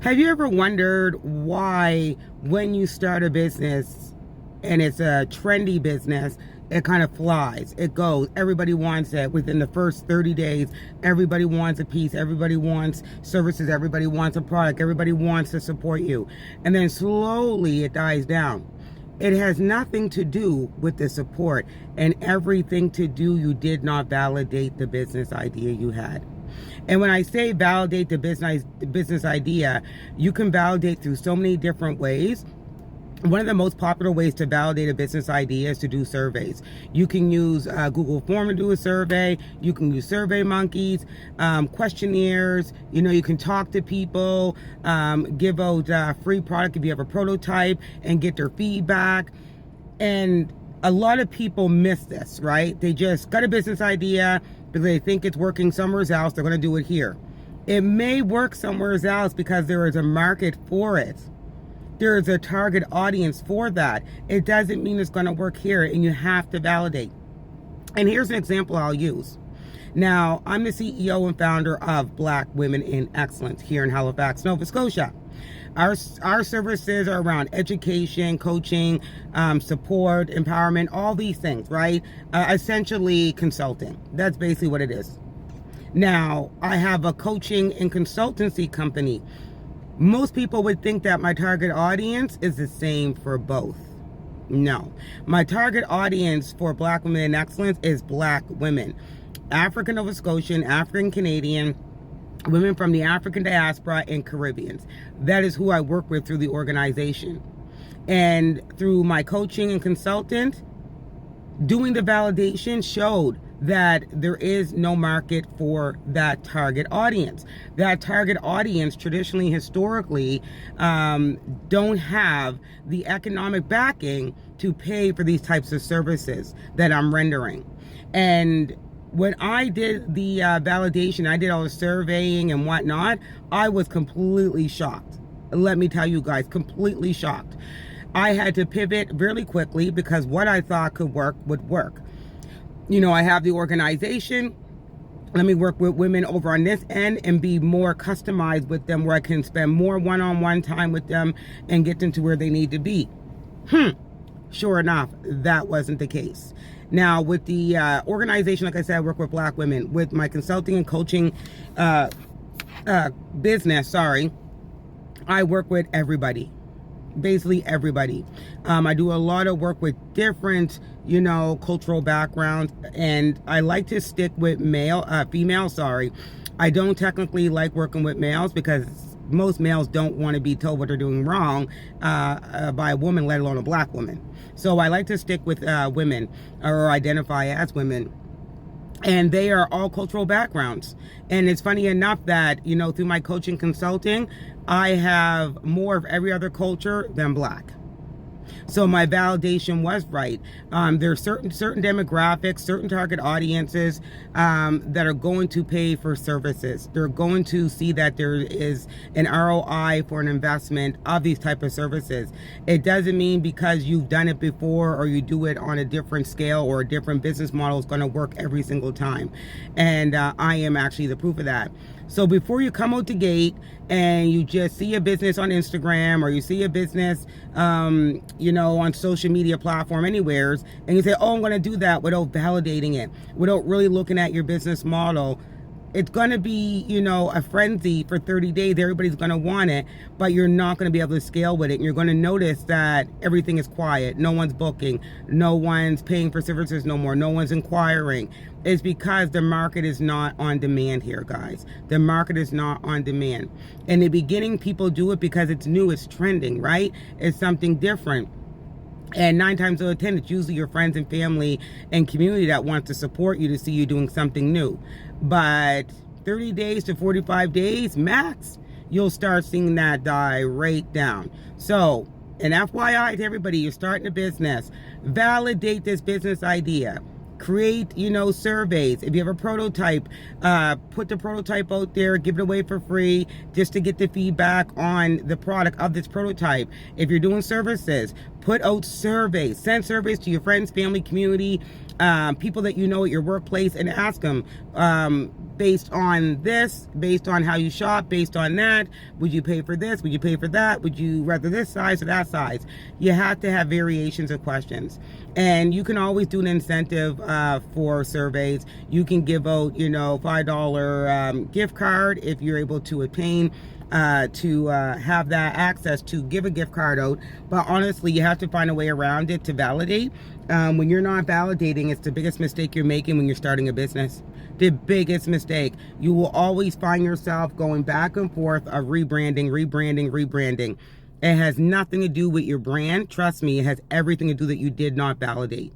Have you ever wondered why when you start a business and it's a trendy business, it kind of flies, it goes, everybody wants it within the first 30 days, everybody wants a piece, everybody wants services, everybody wants a product, everybody wants to support you, and then slowly it dies down. It has nothing to do with the support and everything to do you did not validate the business idea you had. And when I say validate the business idea, you can validate through so many different ways. One of the most popular ways to validate a business idea is to do surveys. You can use Google Form to do a survey. You can use Survey Monkeys, questionnaires. You can talk to people, give out free product if you have a prototype, and get their feedback. And a lot of people miss this, right? They just got a business idea because they think it's working somewhere else. They're going to do it here. It may work somewhere else because there is a market for it. There is a target audience for that. It doesn't mean it's going to work here, and you have to validate. And here's an example I'll use. Now, I'm the CEO and founder of Black Women in Excellence here in Halifax, Nova Scotia. Our services are around education, coaching, support, empowerment, all these things, right? Essentially consulting. That's basically what it is. Now, I have a coaching and consultancy company. Most people would think that my target audience is the same for both. No. My target audience for Black Women in Excellence is Black women. African Nova Scotian, African Canadian, women from the African diaspora, and Caribbeans. That is who I work with through the organization. And through my coaching and consultant, doing the validation showed that there is no market for that target audience. That target audience, traditionally, historically, don't have the economic backing to pay for these types of services that I'm rendering. And when I did the validation, I did all the surveying and whatnot, I was completely shocked. Let me tell you guys, completely shocked. I had to pivot really quickly because what I thought could work would work. I have the organization. Let me work with women over on this end and be more customized with them, where I can spend more one-on-one time with them and get them to where they need to be. Sure enough, that wasn't the case. Now, with the organization, like I said, I work with Black women. With my consulting and coaching business, I work with everybody. Basically everybody. I do a lot of work with different, cultural backgrounds, and I like to stick with female. I don't technically like working with males because most males don't want to be told what they're doing wrong by a woman, let alone a Black woman. So I like to stick with women, or identify as women. And they are all cultural backgrounds. And it's funny enough that, through my coaching consulting, I have more of every other culture than Black. So my validation was right. There are certain demographics, certain target audiences that are going to pay for services. They're going to see that there is an ROI for an investment of these type of services. It doesn't mean because you've done it before or you do it on a different scale or a different business model is going to work every single time. And I am actually the proof of that. So before you come out the gate and you just see a business on Instagram or you see a business, on social media platform anywheres, and you say, oh, I'm going to do that without validating it, without really looking at your business model, it's going to be, a frenzy for 30 days. Everybody's going to want it, but you're not going to be able to scale with it. And you're going to notice that everything is quiet. No one's booking. No one's paying for services no more. No one's inquiring. It's because the market is not on demand here, guys. The market is not on demand. In the beginning, people do it because it's new, it's trending, right? It's something different. And 9 times out of 10, it's usually your friends and family and community that wants to support you to see you doing something new. But 30 days to 45 days max, you'll start seeing that die right down. So, an FYI to everybody, you're starting a business, validate this business idea. Create, surveys. If you have a prototype, put the prototype out there, give it away for free just to get the feedback on the product of this prototype. If you're doing services, put out surveys. Send surveys to your friends, family, community, people that you know at your workplace, and ask them, based on this, based on how you shop, based on that, would you pay for this? Would you pay for that? Would you rather this size or that size? You have to have variations of questions. And you can always do an incentive for surveys. You can give out, $5 gift card if you're able to obtain to have that access to give a gift card out. But honestly, you have to find a way around it to validate. When you're not validating, it's the biggest mistake you're making when you're starting a business. The biggest mistake. You will always find yourself going back and forth of rebranding. It has nothing to do with your brand. Trust me, it has everything to do that you did not validate.